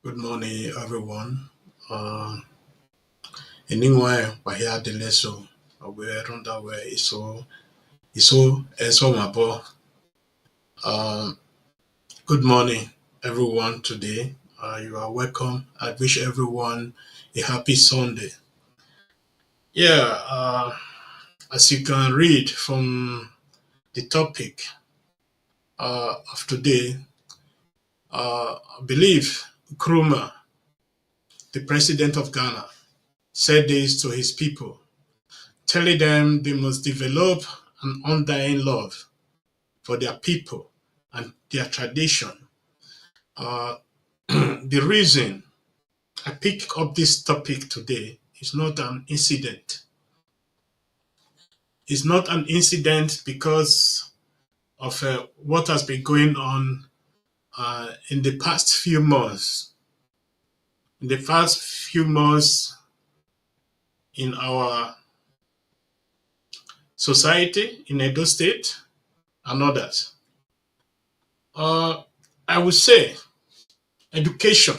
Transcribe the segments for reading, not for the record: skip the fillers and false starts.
Good morning, everyone. Anyway, wahia de leso, awe ronda we iso mabo. Good morning, everyone. Today, you are welcome. I wish everyone a happy Sunday. Yeah, as you can read from the topic of today, I believe Nkrumah, the president of Ghana, said this to his people, telling them they must develop an undying love for their people and their tradition. Uh, the reason I pick up this topic today is not an incident. It's not an incident because of what has been going on in the past few months. In the past few months in our society, in Edo State, and others. Uh, I would say education,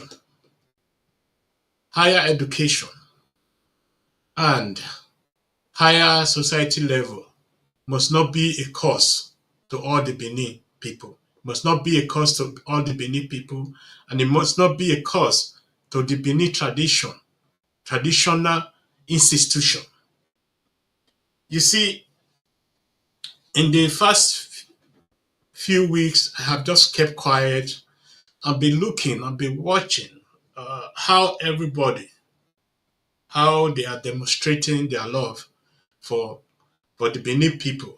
higher education, and higher society level must not be a cause to all the Benin people. Must not be a cause to all the Benin people, and it must not be a cause to the Benin traditional institution. You see, in the first few weeks, I have just kept quiet. I've been looking, I've been watching how everybody, how they are demonstrating their love for for the Benin people,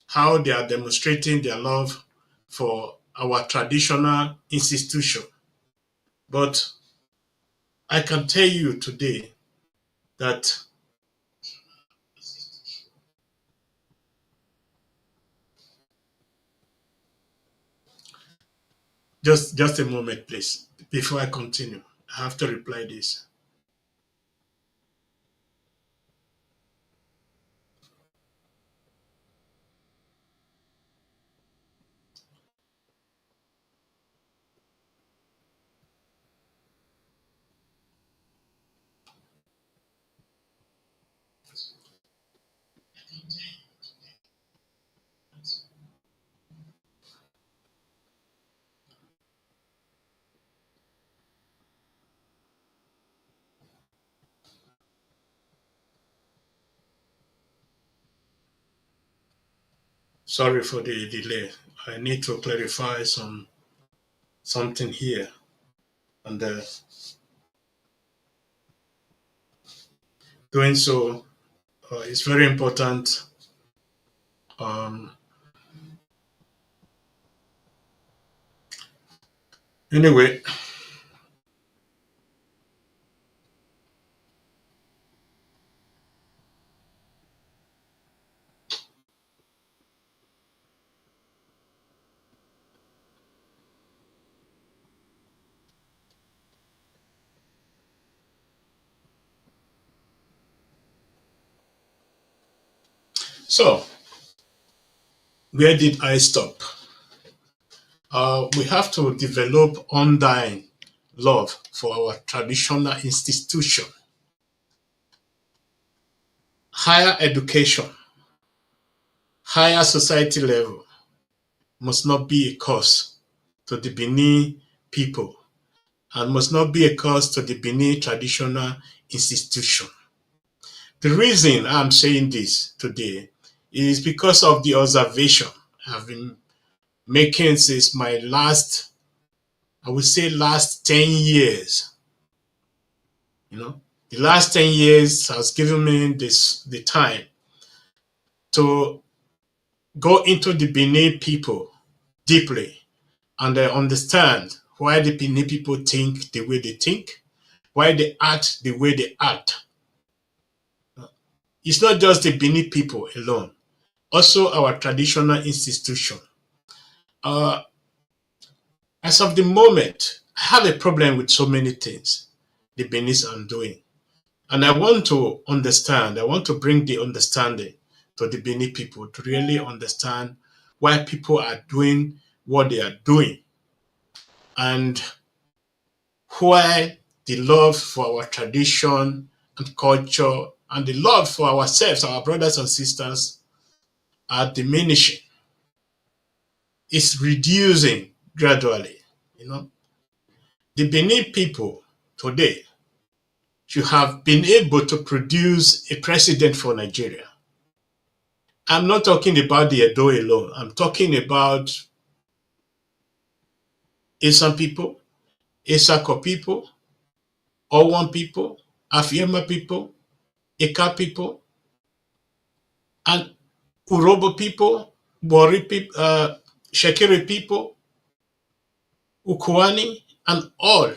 how they are demonstrating their love for our traditional institution. But I can tell you today that just a moment, please, before I continue. I have to reply this. Sorry for the delay. I need to clarify something here, and doing so is very important. Um, anyway, so where did I stop? We have to develop undying love for our traditional institution. Higher education, higher society level must not be a cause to the Benin people and must not be a cause to the Benin traditional institution. The reason I'm saying this today is because of the observation I've been making since my last, I would say last 10 years. You know, the last 10 years has given me the time to go into the Benin people deeply and understand why the Benin people think the way they think, why they act the way they act. It's not just the Benin people alone, also our traditional institution. Uh, as of the moment, I have a problem with so many things the Benis are doing. And I want to understand, I want to bring the understanding to the Benin people to really understand why people are doing what they are doing. And where the love for our tradition and culture and the love for ourselves, our brothers and sisters, are diminishing. It's reducing gradually. You know, the Benin people today should have been able to produce a president for Nigeria. I'm not talking about the Edo alone. I'm talking about Isan people, Isako people, Owan people, Afiema people, Eka people, and Urobo people, Bori people, Shekiri people, Ukuani, and all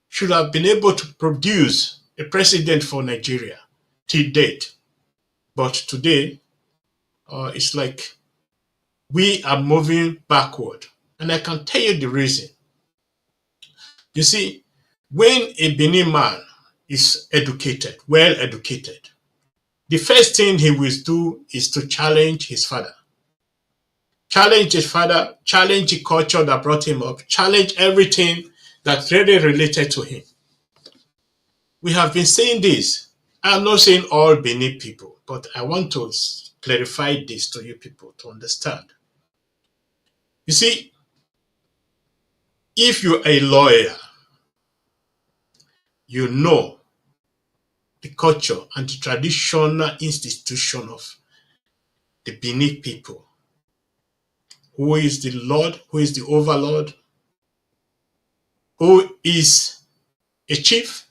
should have been able to produce a president for Nigeria till date. But today, it's like we are moving backward. And I can tell you the reason. You see, when a Benin man is educated, well educated, the first thing he will do is to challenge his father. Challenge his father, challenge the culture that brought him up, challenge everything that's really related to him. We have been saying this. I'm not saying all Benin people, but I want to clarify this to you people to understand. You see, if you're a lawyer, you know the culture and the traditional institution of the Benin people. Who is the Lord? Who is the overlord? Who is a chief?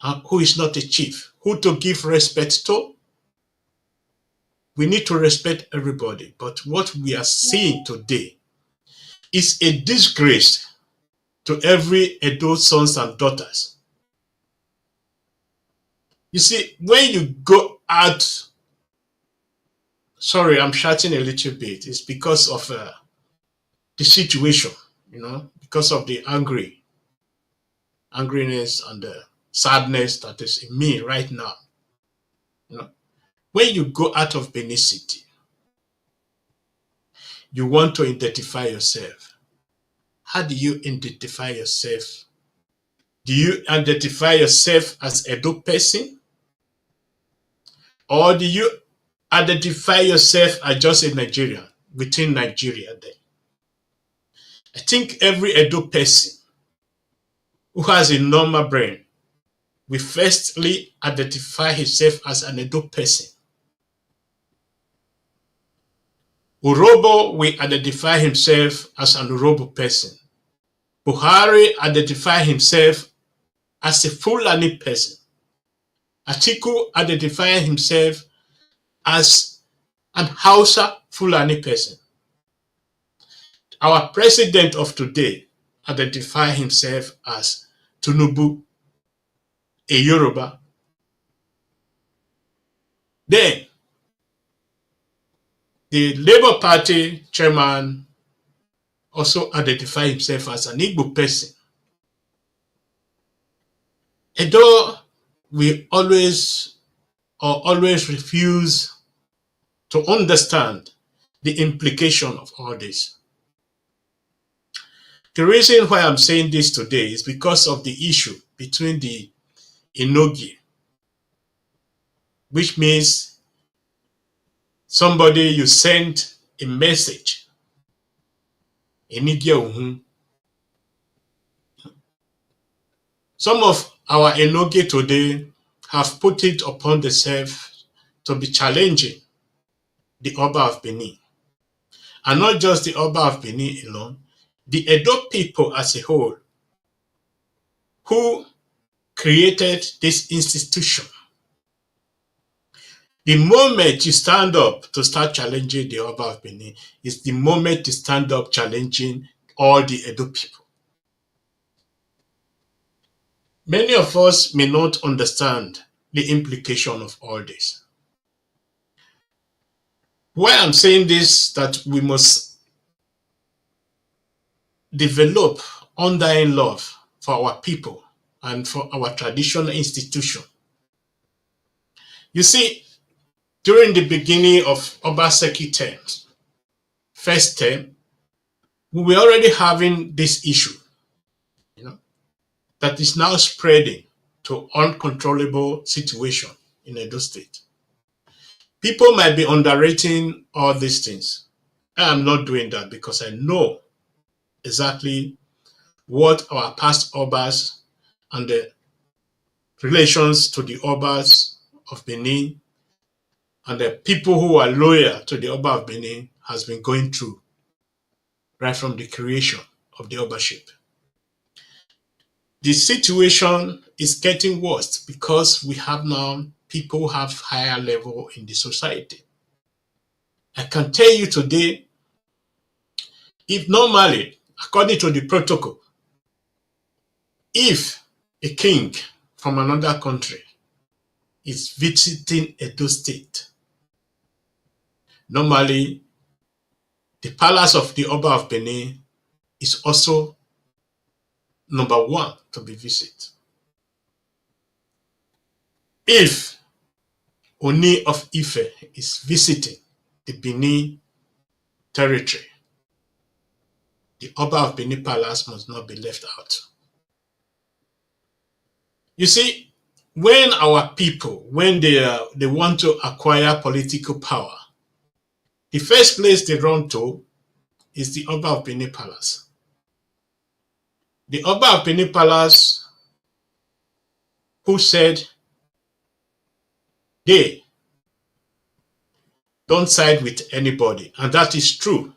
And who is not a chief? Who to give respect to? We need to respect everybody. But what we are seeing today is a disgrace to every adult sons and daughters. You see, when you go out, sorry, I'm shouting a little bit. It's because of the situation, because of the angriness and the sadness that is in me right now. When you go out of Benin City, you want to identify yourself. How do you identify yourself? Do you identify yourself as a Edo person? Or do you identify yourself as just a Nigerian within Nigeria then? I think every Edo person who has a normal brain will firstly identify himself as an Edo person. Urobo will identify himself as an Urobo person. Buhari identify himself as a Fulani person. Atiku identify himself as an Hausa Fulani person. Our president of today identify himself as Tinubu, a Yoruba. Then, the Labour Party chairman also identify himself as an Igbo person. Edo will always refuse to understand the implication of all this. The reason why I'm saying this today is because of the issue between the Inogi, which means somebody you send a message. Some of our Enogi today have put it upon themselves to be challenging the Oba of Benin. And not just the Oba of Benin alone, the Edo people as a whole who created this institution. The moment you stand up to start challenging the Oba of Benin is the moment you stand up challenging all the Edo people. Many of us may not understand the implication of all this. Why I'm saying this, that we must develop undying love for our people and for our traditional institution. You see, during the beginning of Obaseki terms, first term, we were already having this issue. that is now spreading to uncontrollable situation in Edo State. People might be underrating all these things. I am not doing that because I know exactly what our past Obas and the relations to the Obas of Benin and the people who are loyal to the Oba of Benin has been going through right from the creation of the Obaship. The situation is getting worse because we have now people who have higher level in the society. I can tell you today, if normally, according to the protocol, if a king from another country is visiting Edo State, normally the palace of the Oba of Benin is also number one to be visited. If Oni of Ife is visiting the Benin territory, the Oba of Benin Palace must not be left out. You see, when our people, when they want to acquire political power, the first place they run to is the Oba of Benin Palace. The Oba of Benin Palace, who said they don't side with anybody, and that is true.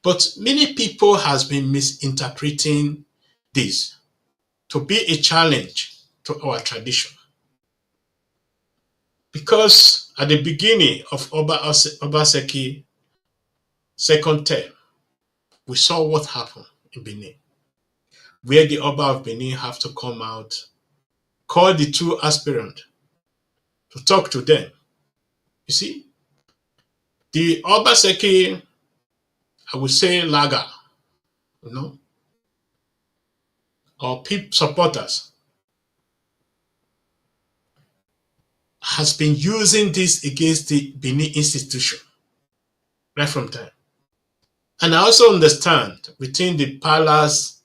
But many people has been misinterpreting this to be a challenge to our tradition. Because at the beginning of Obaseki's second term, we saw what happened in Benin, where the Oba of Benin have to come out, call the two aspirants to talk to them. You see, the Obaseki, I would say lager, you know, or people supporters, has been using this against the Benin institution right from time. And I also understand within the palace,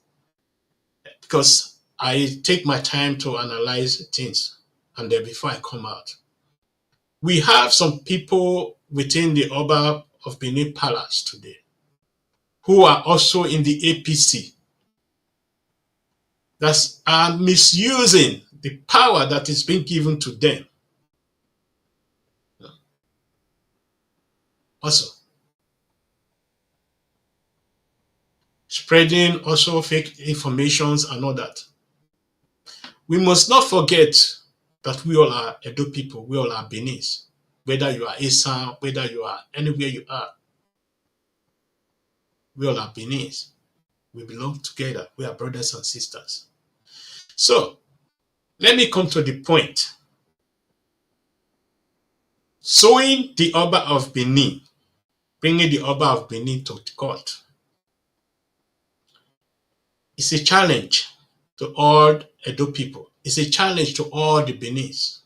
because I take my time to analyze things and then before I come out. We have some people within the Oba of Benin Palace today who are also in the APC that are misusing the power that is being given to them. Also, spreading also fake informations and all that. We must not forget that we all are Edo people, we all are Benis. Whether you are Esan, whether you are anywhere you are, we all are Benis. We belong together. We are brothers and sisters. So, let me come to the point. Suing the Oba of Benin, bringing the Oba of Benin to court, is a challenge to all Edo people. It's a challenge to all the Benis,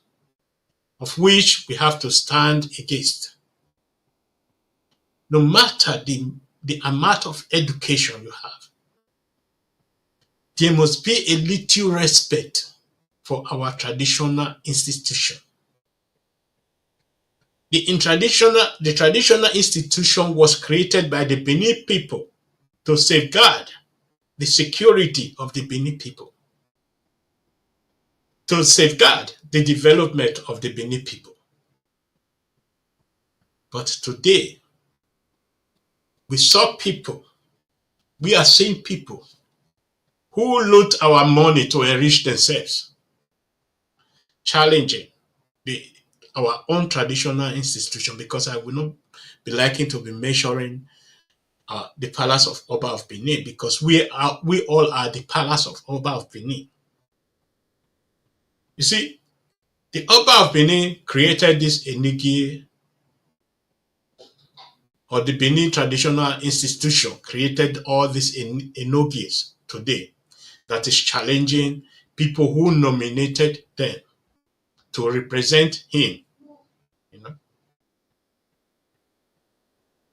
of which we have to stand against. No matter the amount of education you have, there must be a little respect for our traditional institution. The traditional institution was created by the Benin people to safeguard the security of the Benin people, to safeguard the development of the Benin people. But today, we are seeing people who loot our money to enrich themselves, challenging our own traditional institution, because I will not be liking to be measuring the palace of Oba of Benin, because we all are the palace of Oba of Benin. You see, the Oba of Benin created this Enigi, or the Benin traditional institution created all these Enogis today that is challenging people who nominated them to represent him. You know?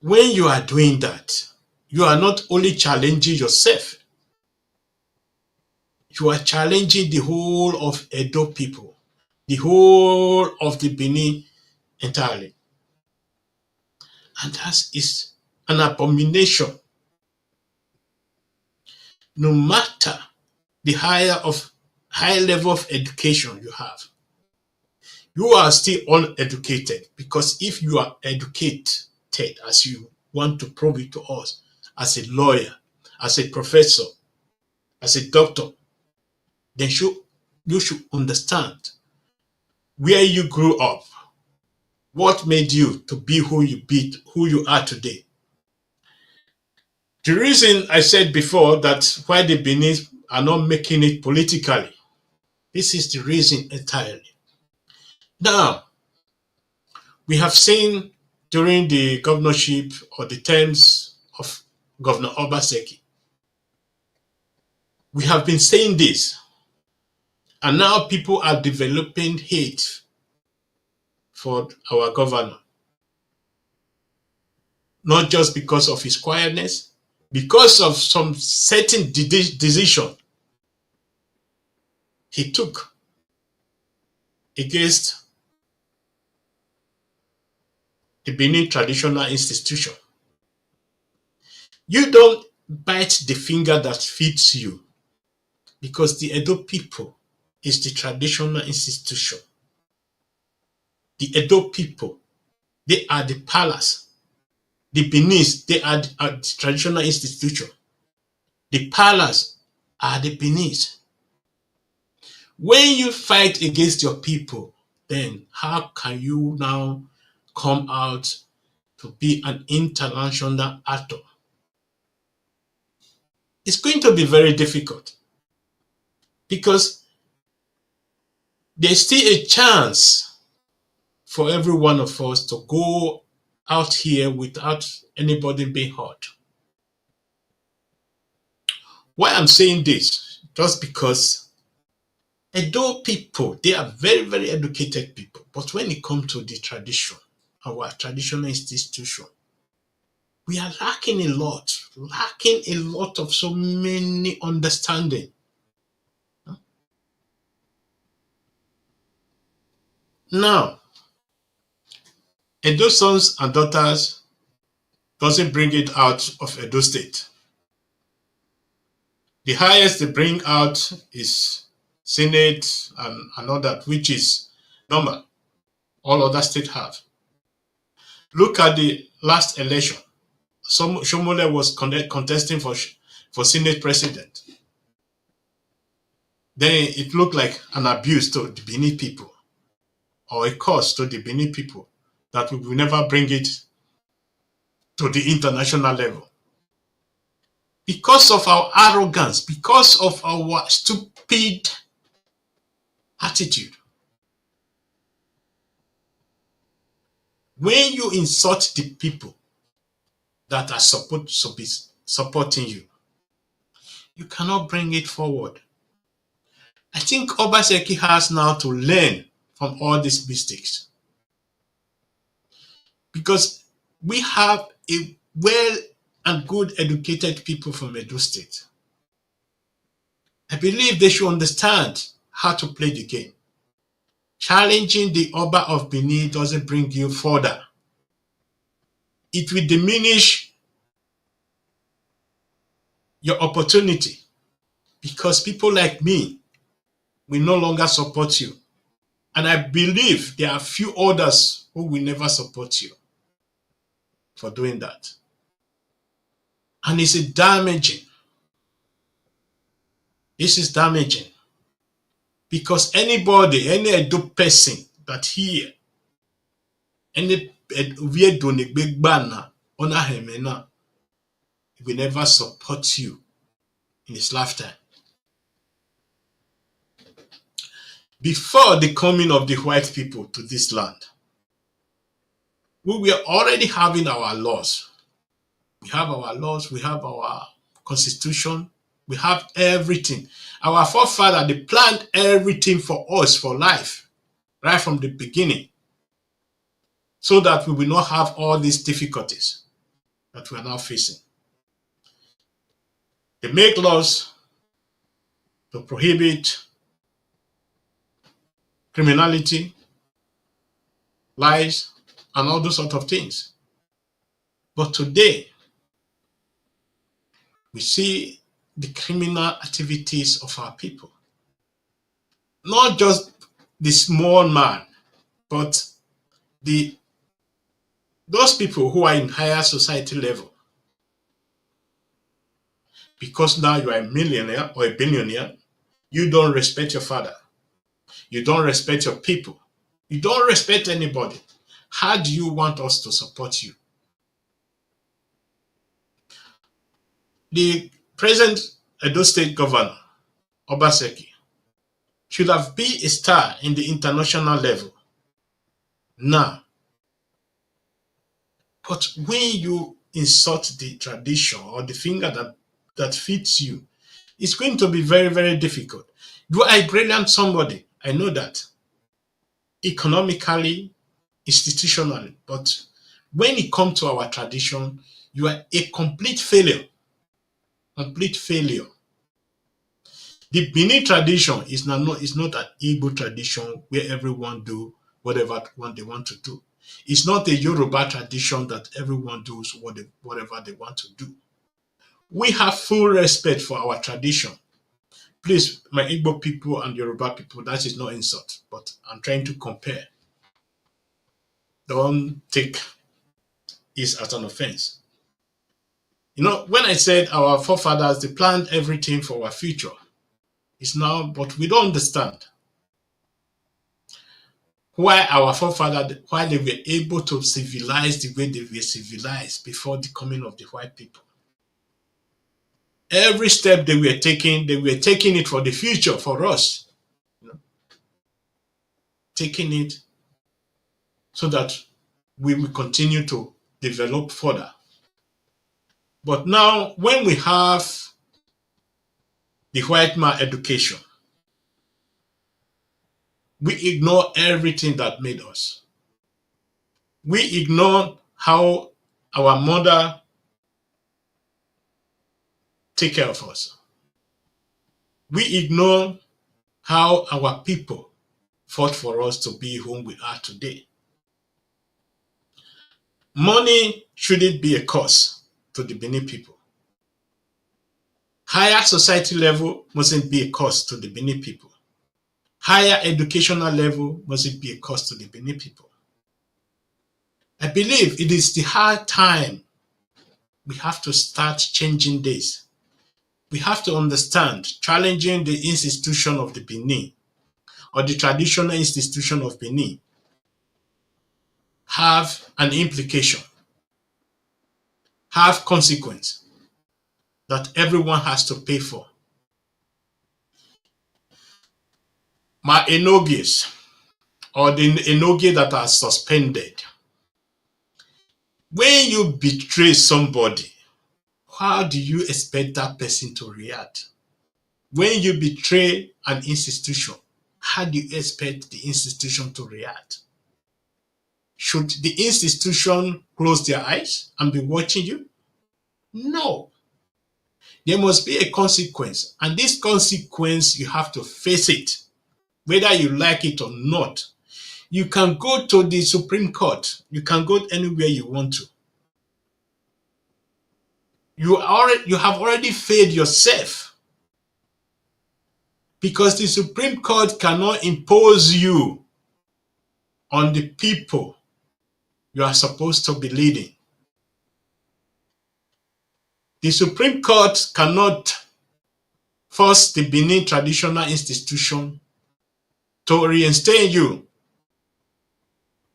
When you are doing that, you are not only challenging yourself, you are challenging the whole of Edo people, the whole of the Benin entirely. And that is an abomination. No matter the high level of education you have, you are still uneducated, because if you are educated, as you want to prove it to us, as a lawyer, as a professor, as a doctor, then you should understand where you grew up, what made you to be who you are today. The reason I said before that why the Benin are not making it politically, this is the reason entirely. Now, we have seen during the governorship or the terms of Governor Obaseki, we have been saying this, and now people are developing hate for our governor, not just because of his quietness, because of some certain decision he took against the Benin traditional institution. You don't bite the finger that feeds you, because the Edo people is the traditional institution. The Edo people, they are the palace. The Benis, they are the traditional institution. The palace are the Benis. When you fight against your people, then how can you now come out to be an international actor? It's going to be very difficult, because there's still a chance for every one of us to go out here without anybody being hurt. Why I'm saying this? Just because Edo people, they are very, very educated people. But when it comes to the tradition, our traditional institution, we are lacking a lot of so many understanding. Now, Edo sons and daughters doesn't bring it out of Edo State. The highest they bring out is Senate and all that, which is normal. All other states have. Look at the last election. Shomole was contesting for Senate president. Then it looked like an abuse to the Benin people, or a curse to the Benin people, that we will never bring it to the international level. Because of our arrogance, because of our stupid attitude. When you insult the people that are supposed to be supporting you, you cannot bring it forward. I think Obaseki has now to learn from all these mistakes, because we have a well and good educated people from Edo State. I believe they should understand how to play the game. Challenging the Oba of Benin doesn't bring you further. It will diminish your opportunity, because people like me will no longer support you. And I believe there are few others who will never support you for doing that. And it's damaging. This is damaging, because anybody, any Edo person that hear any will never support you in his lifetime. Before the coming of the white people to this land, we were already having our laws. We have our laws, we have our constitution, we have everything. Our forefathers, they planned everything for us for life, right from the beginning, so that we will not have all these difficulties that we are now facing. They make laws to prohibit criminality, lies, and all those sort of things. But today, we see the criminal activities of our people. Not just the small man, but the those people who are in higher society level. Because now you are a millionaire or a billionaire, you don't respect your father. You don't respect your people. You don't respect anybody. How do you want us to support you? The present Edo State Governor, Obaseki, should have been a star in the international level now. But when you insult the tradition or the finger that fits you, it's going to be very, very difficult. You are a brilliant somebody. I know that. Economically, institutionally. But when it comes to our tradition, you are a complete failure. Complete failure. The Benin tradition is not an Igbo tradition where everyone do whatever they want to do. It's not a Yoruba tradition that everyone does whatever they want to do. We have full respect for our tradition. Please, my Igbo people and Yoruba people, that is not insult, but I'm trying to compare. Don't take it as an offense. You know, when I said our forefathers, they planned everything for our future, it's now, but we don't understand why our forefathers, why they were able to civilize the way they were civilized before the coming of the white people. Every step they were taking it for the future, for us. You know, taking it so that we will continue to develop further. But now, when we have the white man education, we ignore everything that made us. We ignore how our mother take care of us. We ignore how our people fought for us to be whom we are today. Money shouldn't be a cause to the Benin people. Higher society level mustn't be a cause to the Benin people. Higher educational level mustn't be a cause to the Benin people. I believe it is the hard time we have to start changing this. We have to understand challenging the institution of the Benin or the traditional institution of Benin have an implication, have consequence that everyone has to pay for. My enogies or the enogie that are suspended. When you betray somebody, how do you expect that person to react? When you betray an institution, how do you expect the institution to react? Should the institution close their eyes and be watching you? No. There must be a consequence, and this consequence, you have to face it, whether you like it or not. You can go to the Supreme Court. You can go anywhere you want to. You have already failed yourself, because the Supreme Court cannot impose you on the people you are supposed to be leading. The Supreme Court cannot force the Benin traditional institution to reinstate you,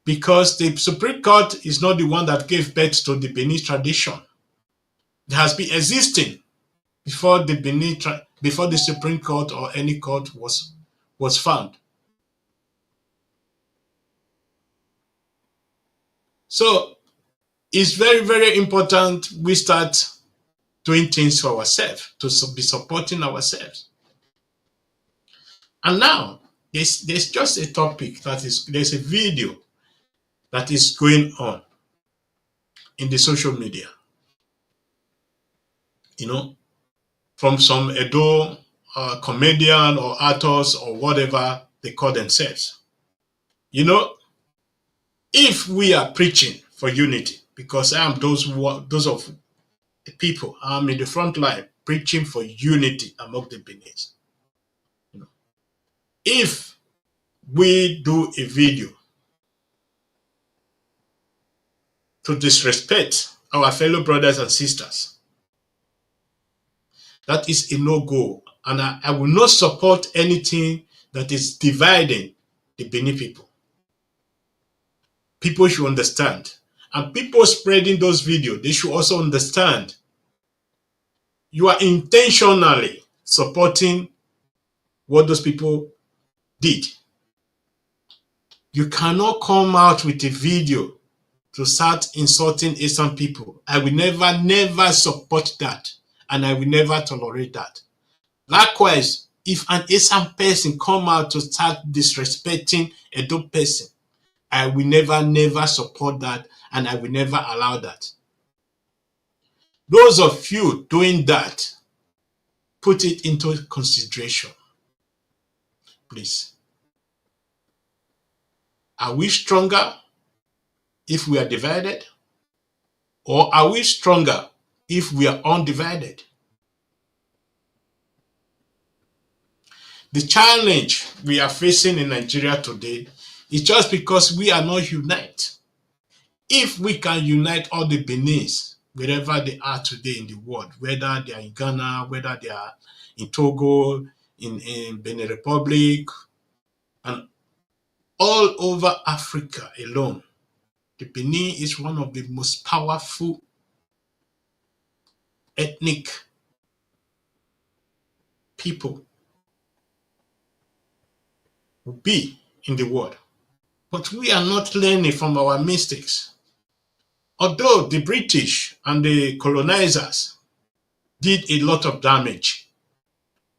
because the Supreme Court is not the one that gave birth to the Benin tradition. It has been existing before before the Supreme Court or any court was found. So it's very, very important we start doing things for ourselves, to be supporting ourselves. And now there's just a topic there's a video that is going on in the social media, you know, from some Edo comedian or actors or whatever they call themselves. You know, if we are preaching for unity, because I am those of the people, I'm in the front line preaching for unity among the Beninese. You know, if we do a video to disrespect our fellow brothers and sisters, that is a no-go. And I will not support anything that is dividing the Benin people. People should understand. And people spreading those videos, they should also understand you are intentionally supporting what those people did. You cannot come out with a video to start insulting Asian people. I will never support that. And I will never tolerate that. Likewise, if an Asian person come out to start disrespecting a dope person, I will never support that, and I will never allow that. Those of you doing that, put it into consideration, please. Are we stronger if we are divided? Or are we stronger if we are undivided? The challenge we are facing in Nigeria today is just because we are not united. If we can unite all the Beninese, wherever they are today in the world, whether they are in Ghana, whether they are in Togo, in Benin Republic, and all over Africa alone, the Benin is one of the most powerful ethnic people will be in the world. But we are not learning from our mistakes. Although the British and the colonizers did a lot of damage,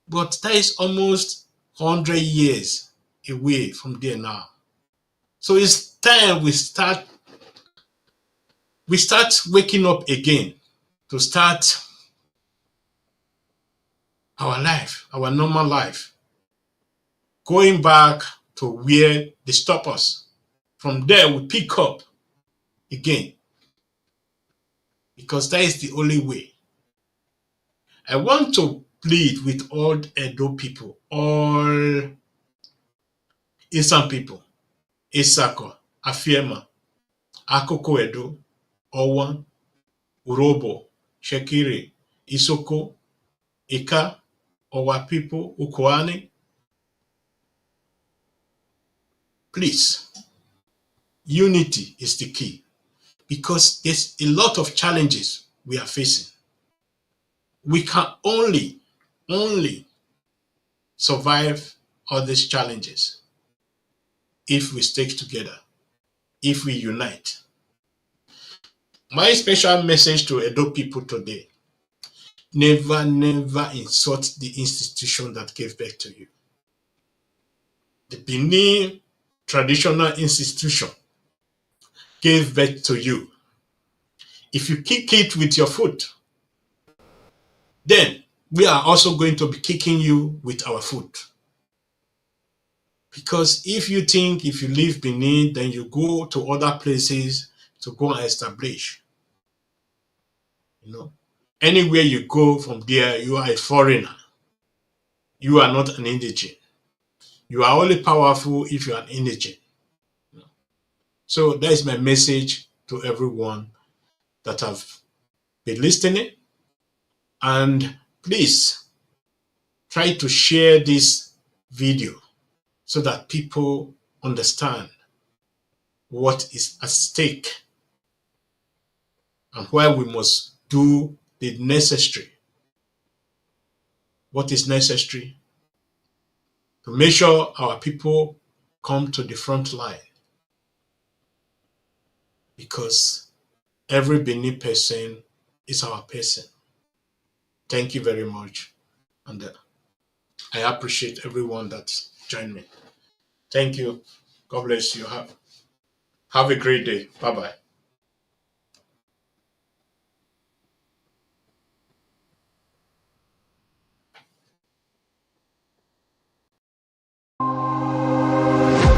but that is almost 100 years away from there now. So it's time we start waking up again to start our life, our normal life, going back to where they stop us. From there, we pick up again, because that is the only way. I want to plead with all Edo people, all Isan people, Isako, Afiema, Akoko Edo, Owan, Urobo, Shekiri, Isoko, Ika, Owa people, Ukoani. Please, unity is the key, because there's a lot of challenges we are facing. We can only survive all these challenges if we stick together, if we unite. My special message to Edo people today: never insult the institution that gave birth to you. The Benin traditional institution gave birth to you. If you kick it with your foot, then we are also going to be kicking you with our foot. Because if you think if you leave Benin, then you go to other places to go and establish. Anywhere you go from there, you are a foreigner. You are not an indigene. You are only powerful if you are an indigene. So that is my message to everyone that have been listening. And please try to share this video so that people understand what is at stake and why we must do the necessary. What is necessary to make sure our people come to the front line, because every Benin person is our person. Thank you very much, and I appreciate everyone that joined me. Thank you. God bless you. Have a great day. Bye-bye.